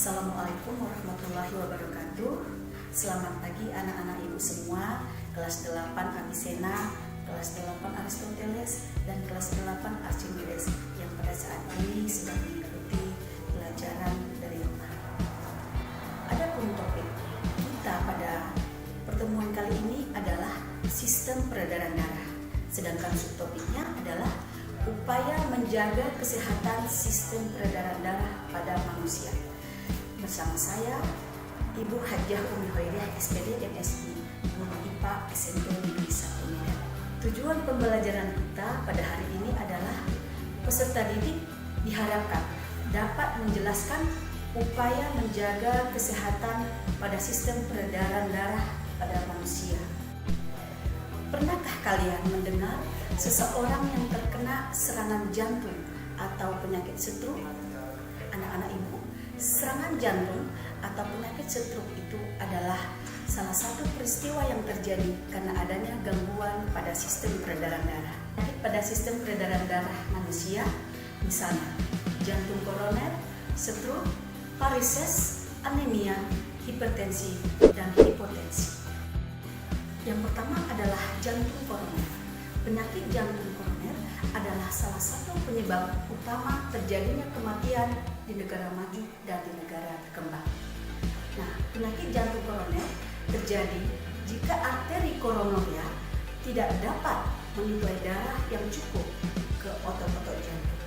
Assalamualaikum warahmatullahi wabarakatuh. Selamat pagi anak-anak ibu semua, kelas 8 Avicenna, kelas 8 Aristoteles, dan kelas 8 Archimedes yang pada saat ini sedang mengikuti pelajaran dari rumah. Adapun topik kita pada pertemuan kali ini adalah sistem peredaran darah. Sedangkan subtopiknya adalah upaya menjaga kesehatan sistem peredaran darah pada manusia. Bersama saya, Ibu Hajah Umi Hoiriah, SPD, MSI, Guru IPA SMP Negeri 1 Medan. Tujuan pembelajaran kita pada hari ini adalah peserta didik diharapkan dapat menjelaskan upaya menjaga kesehatan pada sistem peredaran darah pada manusia. Pernahkah kalian mendengar seseorang yang terkena serangan jantung atau penyakit stroke? Anak-anak ibu, serangan jantung atau penyakit stroke itu adalah salah satu peristiwa yang terjadi karena adanya gangguan pada sistem peredaran darah. Penyakit pada sistem peredaran darah manusia, misalnya jantung koroner, stroke, varises, anemia, hipertensi, dan hipotensi. Yang pertama adalah jantung koroner. Penyakit jantung koroner adalah salah satu penyebab utama terjadinya kematian di negara maju dan di negara berkembang. Nah, penyakit jantung koroner terjadi jika arteri koronaria tidak dapat menyuplai darah yang cukup ke otot-otot jantung.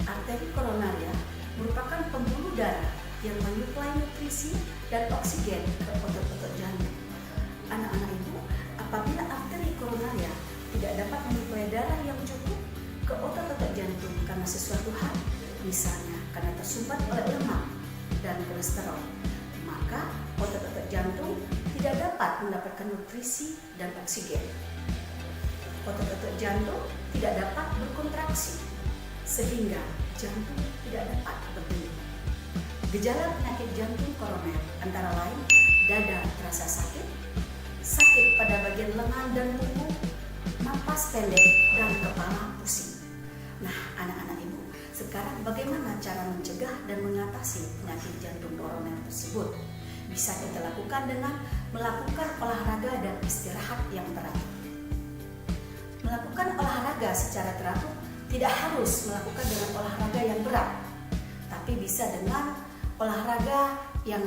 Arteri koronaria merupakan pembuluh darah yang menyuplai nutrisi dan oksigen ke otot-otot jantung. Anak-anak ibu, apabila arteri koronaria tidak dapat menyuplai darah yang cukup ke otot-otot jantung karena sesuatu hal, misalnya karena tersumbat oleh lemak dan kolesterol, maka otot-otot jantung tidak dapat mendapatkan nutrisi dan oksigen. Otot-otot jantung tidak dapat berkontraksi, sehingga jantung tidak dapat berdenyut. Gejala penyakit jantung koroner antara lain dada terasa sakit, sakit pada bagian lengan dan punggung, napas pendek, dan kepala pusing. Nah, anak-anak ibu, sekarang bagaimana cara mencegah dan mengatasi penyakit jantung koroner tersebut? Bisa kita lakukan dengan melakukan olahraga dan istirahat yang teratur. Melakukan olahraga secara teratur tidak harus melakukan dengan olahraga yang berat, tapi bisa dengan olahraga yang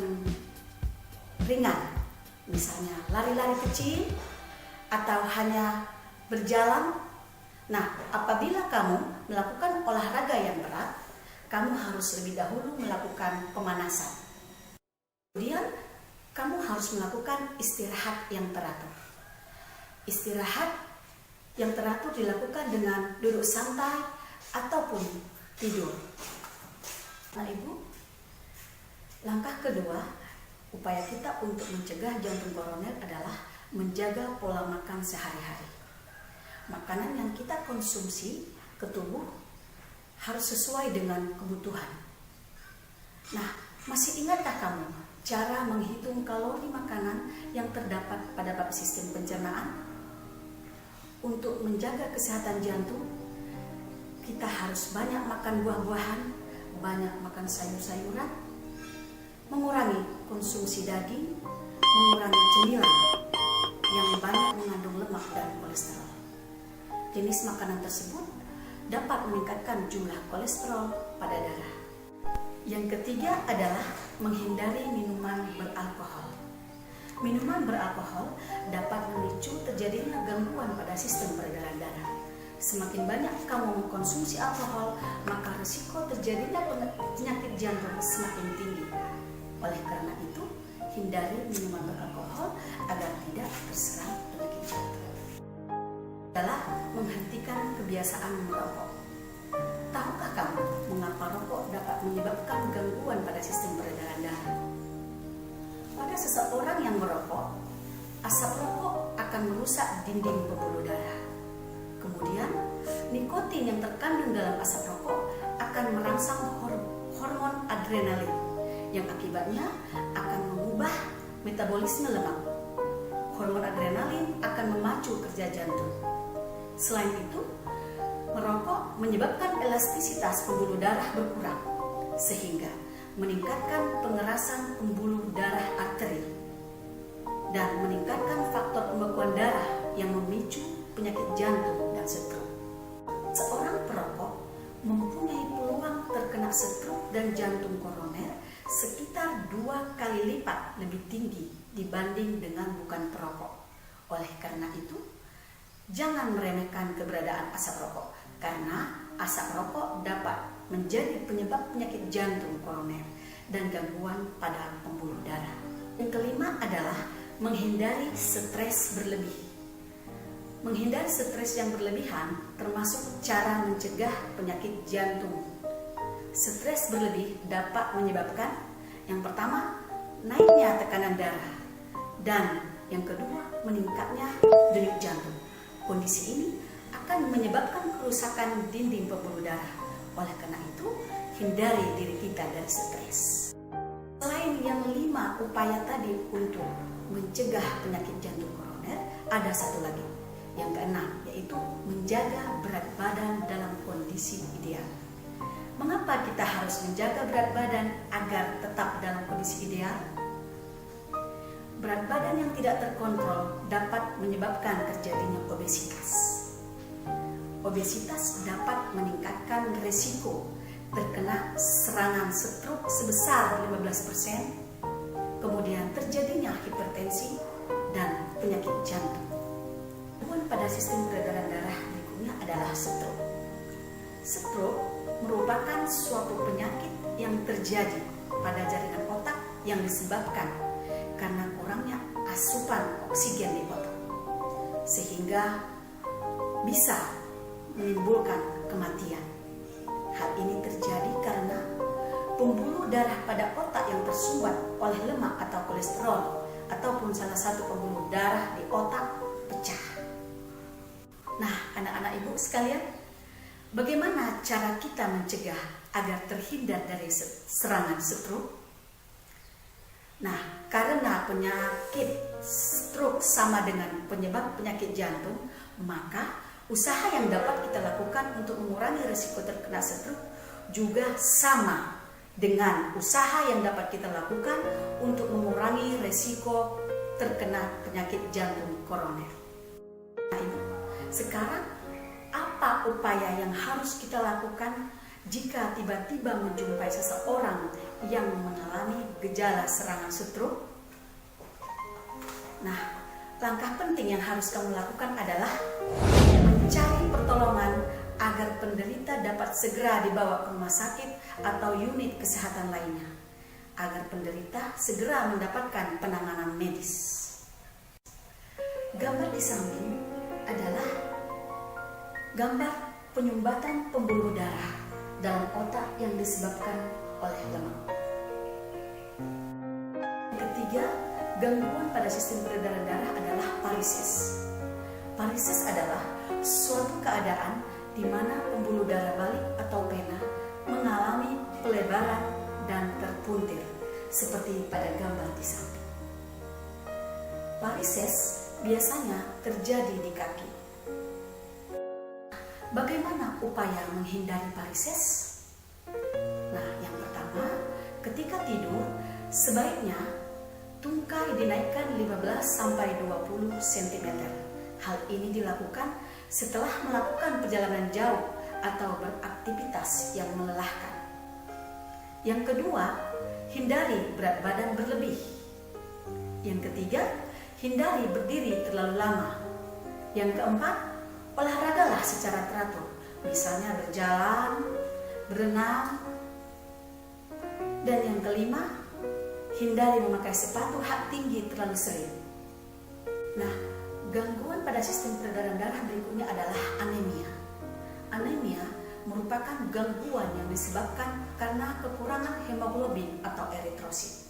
ringan, misalnya lari-lari kecil atau hanya berjalan. Nah, apabila kamu melakukan olahraga yang berat, kamu harus lebih dahulu melakukan pemanasan. Kemudian, kamu harus melakukan istirahat yang teratur. Istirahat yang teratur dilakukan dengan duduk santai ataupun tidur. Nah, ibu, langkah kedua upaya kita untuk mencegah jantung koroner adalah menjaga pola makan sehari-hari. Makanan yang kita konsumsi ke tubuh harus sesuai dengan kebutuhan. Nah, masih ingatkah kamu cara menghitung kalori makanan yang terdapat pada bab sistem pencernaan? Untuk menjaga kesehatan jantung, kita harus banyak makan buah-buahan, banyak makan sayur-sayuran, mengurangi konsumsi daging, mengurangi cemilan yang banyak mengandung lemak dan kolesterol. Jenis makanan tersebut dapat meningkatkan jumlah kolesterol pada darah. Yang ketiga adalah menghindari minuman beralkohol. Minuman beralkohol dapat memicu terjadinya gangguan pada sistem peredaran darah. Semakin banyak kamu mengkonsumsi alkohol, maka risiko terjadinya penyakit jantung semakin tinggi. Oleh karena itu, hindari minuman beralkohol agar tidak terserang penyakit jantung. Adalah menghentikan kebiasaan merokok. Tahukah kamu mengapa rokok dapat menyebabkan gangguan pada sistem peredaran darah? Pada seseorang yang merokok, asap rokok akan merusak dinding pembuluh darah. Kemudian, nikotin yang terkandung dalam asap rokok akan merangsang hormon adrenalin yang akibatnya akan mengubah metabolisme lemak. Hormon adrenalin akan memacu kerja jantung. Selain itu, merokok menyebabkan elastisitas pembuluh darah berkurang, sehingga meningkatkan pengerasan pembuluh darah arteri, dan meningkatkan faktor pembekuan darah yang memicu penyakit jantung dan stroke. Seorang perokok mempunyai peluang terkena stroke dan jantung koroner sekitar 2 kali lipat lebih tinggi dibanding dengan bukan perokok. Oleh karena itu, jangan meremehkan keberadaan asap rokok, karena asap rokok dapat menjadi penyebab penyakit jantung koroner dan gangguan pada pembuluh darah. Yang kelima adalah menghindari stres berlebih. Menghindari stres yang berlebihan termasuk cara mencegah penyakit jantung. Stres berlebih dapat menyebabkan yang pertama, naiknya tekanan darah, dan yang kedua, meningkatnya denyut jantung. Kondisi ini akan menyebabkan kerusakan dinding pembuluh darah. Oleh karena itu, hindari diri kita dari stres. Selain yang 5 upaya tadi untuk mencegah penyakit jantung koroner, ada satu lagi, yang keenam, yaitu menjaga berat badan dalam kondisi ideal. Mengapa kita harus menjaga berat badan agar tetap dalam kondisi ideal? Berat badan yang tidak terkontrol dapat menyebabkan terjadinya obesitas. Obesitas dapat meningkatkan risiko terkena serangan stroke sebesar 15%, kemudian terjadinya hipertensi dan penyakit jantung. Gangguan pada sistem peredaran darah berikutnya adalah stroke. Stroke merupakan suatu penyakit yang terjadi pada jaringan otak yang disebabkan karena kurangnya asupan oksigen di otak, sehingga bisa menimbulkan kematian. Hal ini terjadi karena pembuluh darah pada otak yang tersumbat oleh lemak atau kolesterol ataupun salah satu pembuluh darah di otak pecah. Nah, anak-anak ibu sekalian, bagaimana cara kita mencegah agar terhindar dari serangan stroke? Nah, karena penyakit stroke sama dengan penyebab penyakit jantung, maka usaha yang dapat kita lakukan untuk mengurangi risiko terkena stroke juga sama dengan usaha yang dapat kita lakukan untuk mengurangi risiko terkena penyakit jantung koroner. Nah, Ibu, sekarang apa upaya yang harus kita lakukan jika tiba-tiba menjumpai seseorang yang mengalami gejala serangan stroke? Nah, langkah penting yang harus kamu lakukan adalah mencari pertolongan agar penderita dapat segera dibawa ke rumah sakit atau unit kesehatan lainnya, agar penderita segera mendapatkan penanganan medis. Gambar di samping adalah gambar penyumbatan pembuluh darah dalam otak yang disebabkan oleh lemak. Ketiga, gangguan pada sistem peredaran darah adalah varises. Varises adalah suatu keadaan di mana pembuluh darah balik atau vena mengalami pelebaran dan terpuntir seperti pada gambar di samping. Varises biasanya terjadi di kaki. Bagaimana upaya menghindari varises? Nah, yang pertama, ketika tidur sebaiknya tungkai dinaikkan 15-20 cm. Hal ini dilakukan setelah melakukan perjalanan jauh atau beraktivitas yang melelahkan. Yang kedua, hindari berat badan berlebih. Yang ketiga, hindari berdiri terlalu lama. Yang keempat, olahragalah secara teratur, misalnya berjalan, berenang. Dan yang kelima, hindari memakai sepatu hak tinggi terlalu sering. Nah, gangguan pada sistem peredaran darah berikutnya adalah anemia. Anemia merupakan gangguan yang disebabkan karena kekurangan hemoglobin atau eritrosit.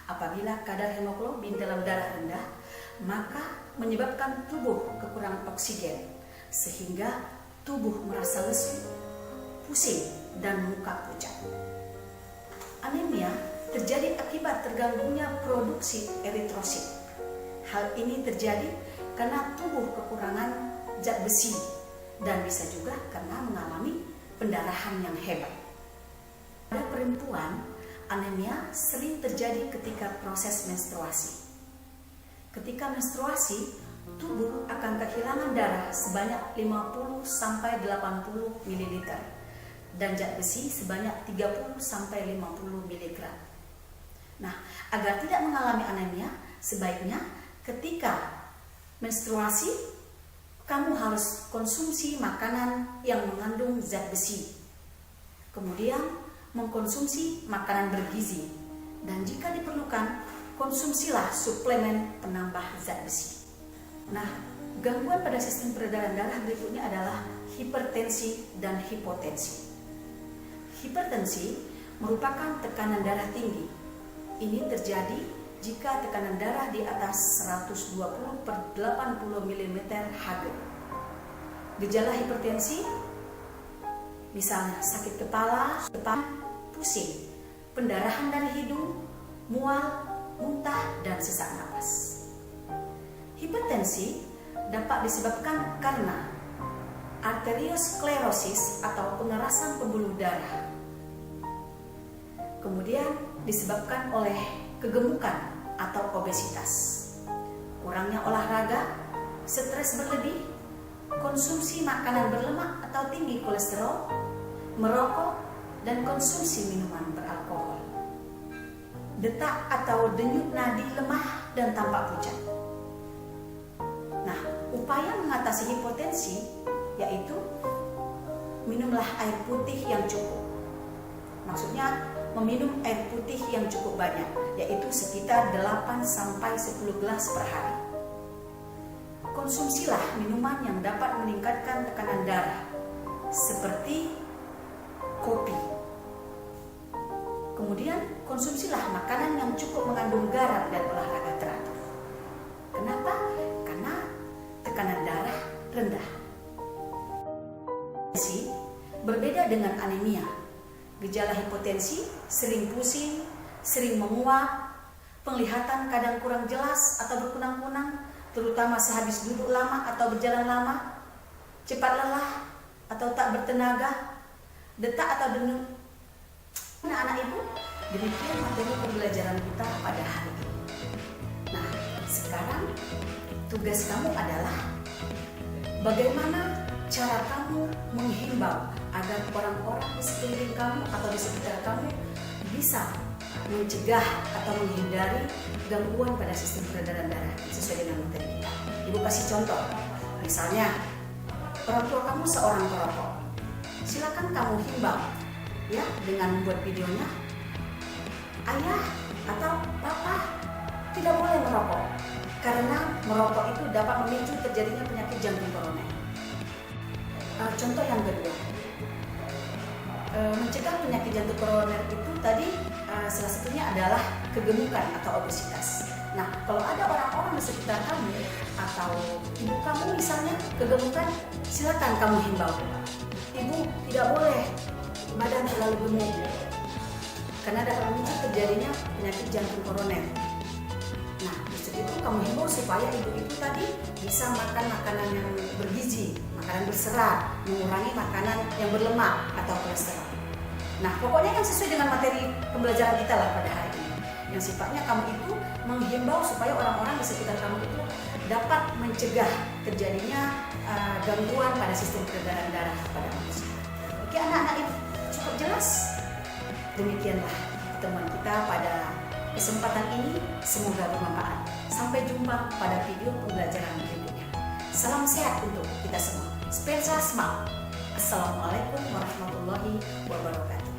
Apabila kadar hemoglobin dalam darah rendah, maka menyebabkan tubuh kekurangan oksigen, sehingga tubuh merasa lesu, pusing, dan muka pucat. Anemia terjadi akibat terganggunya produksi eritrosit. Hal ini terjadi karena tubuh kekurangan zat besi dan bisa juga karena mengalami pendarahan yang hebat. Pada perempuan, Anemia sering terjadi ketika proses menstruasi. Ketika menstruasi, tubuh akan kehilangan darah sebanyak 50 sampai 80 ml dan zat besi sebanyak 30 sampai 50 mg. Nah, agar tidak mengalami anemia, sebaiknya ketika menstruasi kamu harus konsumsi makanan yang mengandung zat besi. Kemudian mengkonsumsi makanan bergizi, dan jika diperlukan konsumsilah suplemen penambah zat besi. Nah, gangguan pada sistem peredaran darah berikutnya adalah hipertensi dan hipotensi. Hipertensi merupakan tekanan darah tinggi. Ini terjadi jika tekanan darah di atas 120/80 mm Hg. Gejala hipertensi misalnya sakit kepala, pusing, pendarahan dari hidung, mual, muntah, dan sesak napas. Hipertensi dapat disebabkan karena arteriosklerosis atau pengerasan pembuluh darah. Kemudian disebabkan oleh kegemukan atau obesitas, kurangnya olahraga, stres berlebih, konsumsi makanan berlemak atau tinggi kolesterol, merokok, dan konsumsi minuman beralkohol. Detak atau denyut nadi lemah dan tampak pucat. Nah, upaya mengatasi hipotensi yaitu minumlah air putih yang cukup. Maksudnya meminum air putih yang cukup banyak, yaitu sekitar 8 sampai 10 gelas per hari. Konsumsilah minuman yang dapat meningkatkan tekanan darah seperti kopi. Kemudian konsumsilah makanan yang cukup mengandung garam dan olahraga teratur. Kenapa? Karena tekanan darah rendah. Berbeda dengan anemia. Gejala hipotensi sering pusing, sering menguap, penglihatan kadang kurang jelas atau berkunang-kunang, terutama sehabis duduk lama atau berjalan lama, cepat lelah atau tak bertenaga, detak atau denyut. Anak-anak ibu, demikian materi pembelajaran kita pada hari ini. Nah, sekarang tugas kamu adalah bagaimana cara kamu menghimbau agar orang-orang di sekeliling kamu atau di sekitar kamu bisa mencegah atau menghindari gangguan pada sistem peredaran darah sesuai dengan materi kita. Ibu kasih contoh, misalnya orang tua kamu seorang perokok, silakan kamu himbau ya dengan membuat videonya, ayah atau papa tidak boleh merokok karena merokok itu dapat memicu terjadinya penyakit jantung koroner. Contoh yang kedua, mencegah penyakit jantung koroner itu tadi salah satunya adalah kegemukan atau obesitas. Nah, kalau ada orang-orang di sekitar kamu atau ibu kamu misalnya kegemukan, silakan kamu himbau, ibu tidak boleh badan terlalu gemuk karena dapat memicu terjadinya penyakit jantung koroner. Nah, justru itu kamu himbau supaya ibu itu tadi bisa makan makanan yang bergizi, makanan berserat, mengurangi makanan yang berlemak atau kolesterol. Nah, pokoknya yang sesuai dengan materi pembelajaran kita lah pada hari ini. Yang sifatnya kamu itu menghimbau supaya orang-orang di sekitar kamu itu dapat mencegah terjadinya gangguan pada sistem peredaran darah pada manusia. Oke anak-anak ibu, cukup jelas? Demikianlah pertemuan kita pada kesempatan ini, semoga bermanfaat. Sampai jumpa pada video pembelajaran berikutnya. Salam sehat untuk kita semua. Spensa Smart. Assalamualaikum warahmatullahi wabarakatuh.